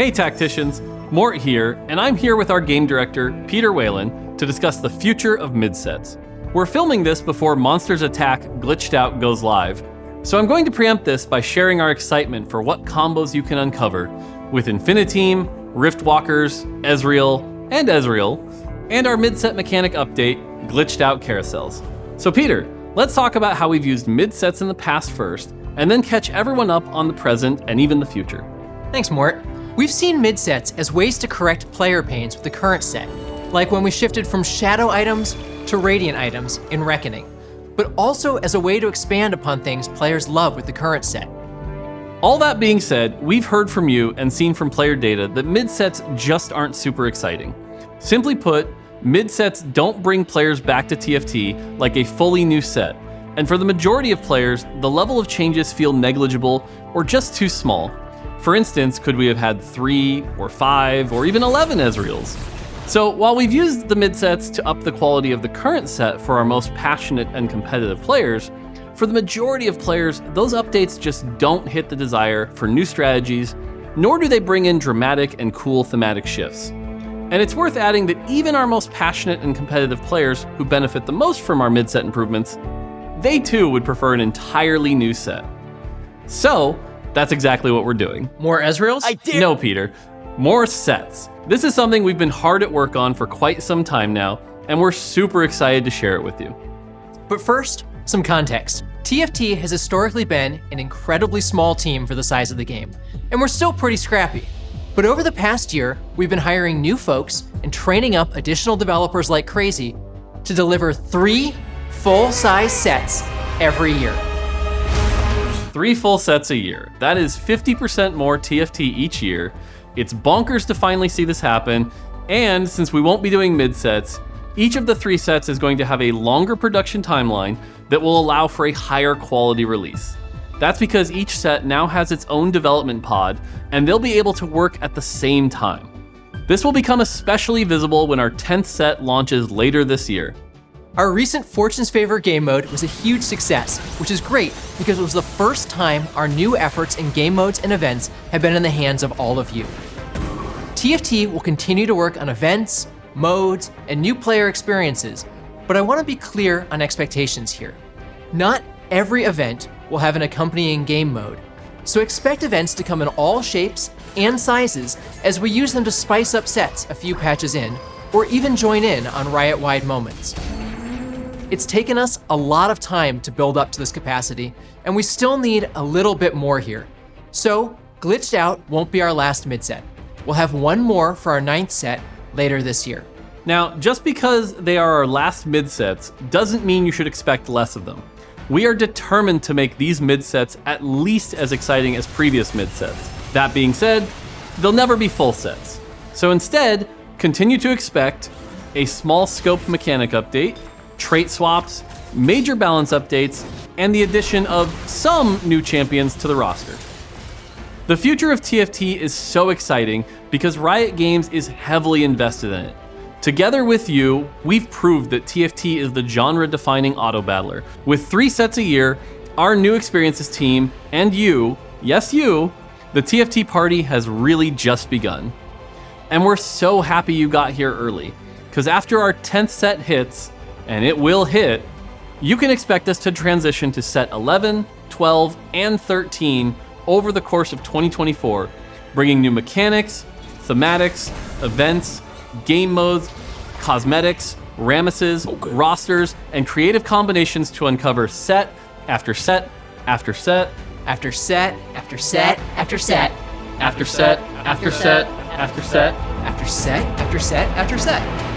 Hey Tacticians, Mort here, and I'm here with our game director, Peter Whalen, to discuss the future of mid-sets. We're filming this before Monsters Attack Glitched Out goes live, so I'm going to preempt this by sharing our excitement for what combos you can uncover with Infiniteam, Riftwalkers, Ezreal, and our mid-set mechanic update, Glitched Out Carousels. So Peter, let's talk about how we've used mid-sets in the past first, and then catch everyone up on the present and even the future. Thanks, Mort. We've seen mid-sets as ways to correct player pains with the current set, like when we shifted from Shadow items to Radiant items in Reckoning, but also as a way to expand upon things players love with the current set. All that being said, we've heard from you and seen from player data that mid-sets just aren't super exciting. Simply put, mid-sets don't bring players back to TFT like a fully new set, and for the majority of players, the level of changes feel negligible or just too small. For instance, could we have had 3 or 5 or even 11 Ezreals? So while we've used the mid-sets to up the quality of the current set for our most passionate and competitive players, for the majority of players, those updates just don't hit the desire for new strategies, nor do they bring in dramatic and cool thematic shifts. And it's worth adding that even our most passionate and competitive players who benefit the most from our mid-set improvements, they too would prefer an entirely new set. So, that's exactly what we're doing. More Ezreals? No, Peter. More sets. This is something we've been hard at work on for quite some time now, and we're super excited to share it with you. But first, some context. TFT has historically been an incredibly small team for the size of the game, and we're still pretty scrappy. But over the past year, we've been hiring new folks and training up additional developers like crazy to deliver 3 full-size sets every year. 3 full sets a year. That is 50% more TFT each year. It's bonkers to finally see this happen, and since we won't be doing mid-sets, each of the 3 sets is going to have a longer production timeline that will allow for a higher quality release. That's because each set now has its own development pod, and they'll be able to work at the same time. This will become especially visible when our 10th set launches later this year. Our recent Fortune's Favor game mode was a huge success, which is great because it was the first time our new efforts in game modes and events have been in the hands of all of you. TFT will continue to work on events, modes, and new player experiences, but I want to be clear on expectations here. Not every event will have an accompanying game mode, so expect events to come in all shapes and sizes as we use them to spice up sets a few patches in, or even join in on Riot-wide moments. It's taken us a lot of time to build up to this capacity, and we still need a little bit more here. So, Glitched Out won't be our last mid-set. We'll have one more for our 9th set later this year. Now, just because they are our last mid-sets doesn't mean you should expect less of them. We are determined to make these mid-sets at least as exciting as previous mid-sets. That being said, they'll never be full sets. So instead, continue to expect a small scope mechanic update, trait swaps, major balance updates, and the addition of some new champions to the roster. The future of TFT is so exciting because Riot Games is heavily invested in it. Together with you, we've proved that TFT is the genre-defining auto-battler. With 3 sets a year, our new experiences team, and you, yes you, the TFT party has really just begun. And we're so happy you got here early, because after our 10th set hits, and it will hit, you can expect us to transition to set 11, 12, and 13 over the course of 2024, bringing new mechanics, thematics, events, game modes, cosmetics, Ramesses, rosters, and creative combinations to uncover set after set after set After set, after set, after set, after set after set after set after set, after set, after set.